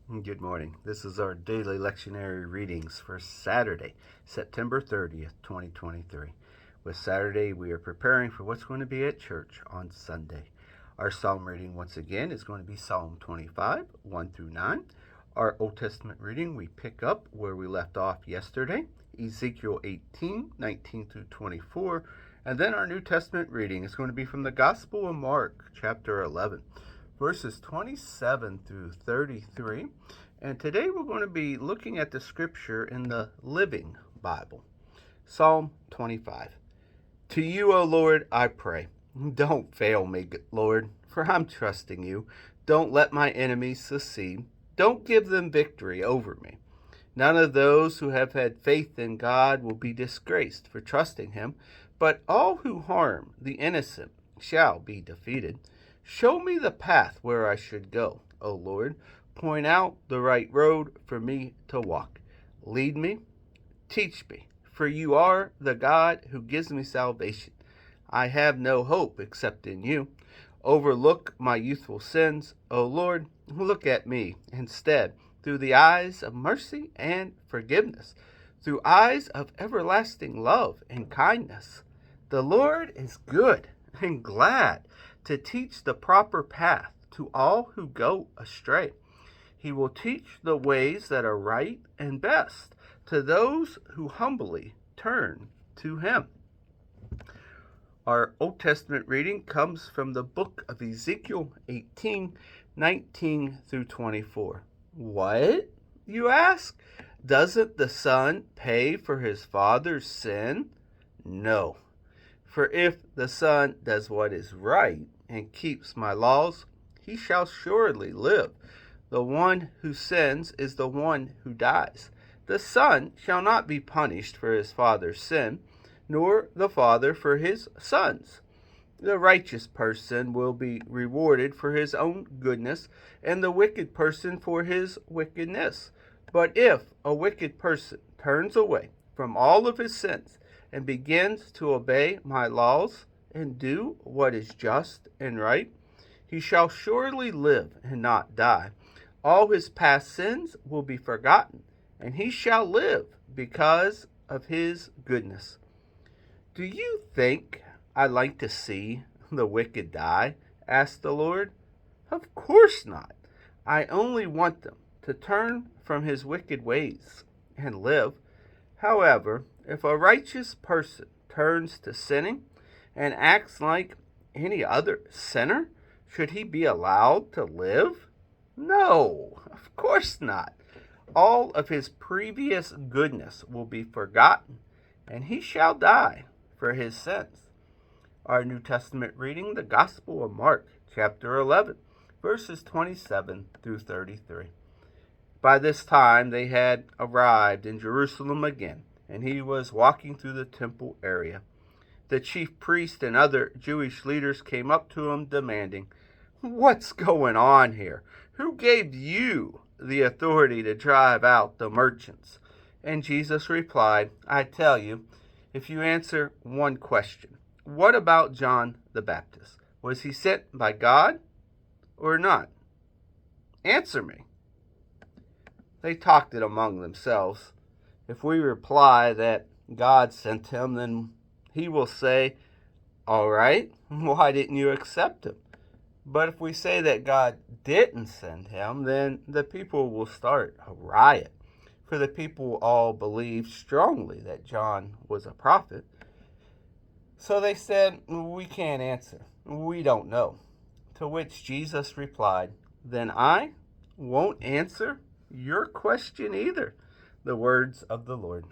Good morning. This is our daily lectionary readings for Saturday, September 30th, 2023. With Saturday, we are preparing for what's going to be at church on Sunday. Our psalm reading, once again, is going to be Psalm 25, 1 through 9. Our Old Testament reading, we pick up where we left off yesterday, Ezekiel 18, 19 through 24. And then our New Testament reading is going to be from the Gospel of Mark, chapter 11. Verses 27 through 33. And today we're going to be looking at the scripture in the Living Bible. Psalm 25. To you, O Lord, I pray. Don't fail me, Lord, for I'm trusting you. Don't let my enemies succeed. Don't give them victory over me. None of those who have had faith in God will be disgraced for trusting him, but all who harm the innocent shall be defeated. Show me the path where I should go, O Lord. Point out the right road for me to walk. Lead me, teach me, for you are the God who gives me salvation. I have no hope except in you. Overlook my youthful sins, O Lord. Look at me instead through the eyes of mercy and forgiveness, through eyes of everlasting love and kindness. The Lord is good and glad to teach the proper path to all who go astray. He will teach the ways that are right and best to those who humbly turn to him. Our Old Testament reading comes from the book of Ezekiel 18, 19 through 24. What, you ask? Doesn't the son pay for his father's sin? No. For if the son does what is right and keeps my laws, he shall surely live. The one who sins is the one who dies. The son shall not be punished for his father's sin, nor the father for his son's. The righteous person will be rewarded for his own goodness, and the wicked person for his wickedness. But if a wicked person turns away from all of his sins and begins to obey my laws and do what is just and right, he shall surely live and not die. All his past sins will be forgotten, and he shall live because of his goodness. Do you think I like to see the wicked die? Asked the Lord. Of course not. I only want them to turn from his wicked ways and live. However, if a righteous person turns to sinning and acts like any other sinner, should he be allowed to live? No, of course not. All of his previous goodness will be forgotten, and he shall die for his sins. Our New Testament reading, the Gospel of Mark, chapter 11, verses 27 through 33. By this time they had arrived in Jerusalem again, and he was walking through the temple area. The chief priest and other Jewish leaders came up to him demanding, "What's going on here? Who gave you the authority to drive out the merchants?" And Jesus replied, "I tell you, if you answer one question, what about John the Baptist? Was he sent by God or not? Answer me." They talked it among themselves. If we reply that God sent him, then he will say, "All right, why didn't you accept him?" But if we say that God didn't send him, then the people will start a riot. For the people all believed strongly that John was a prophet. So they said, "We can't answer. We don't know." To which Jesus replied, "Then I won't answer your question either." The words of the Lord.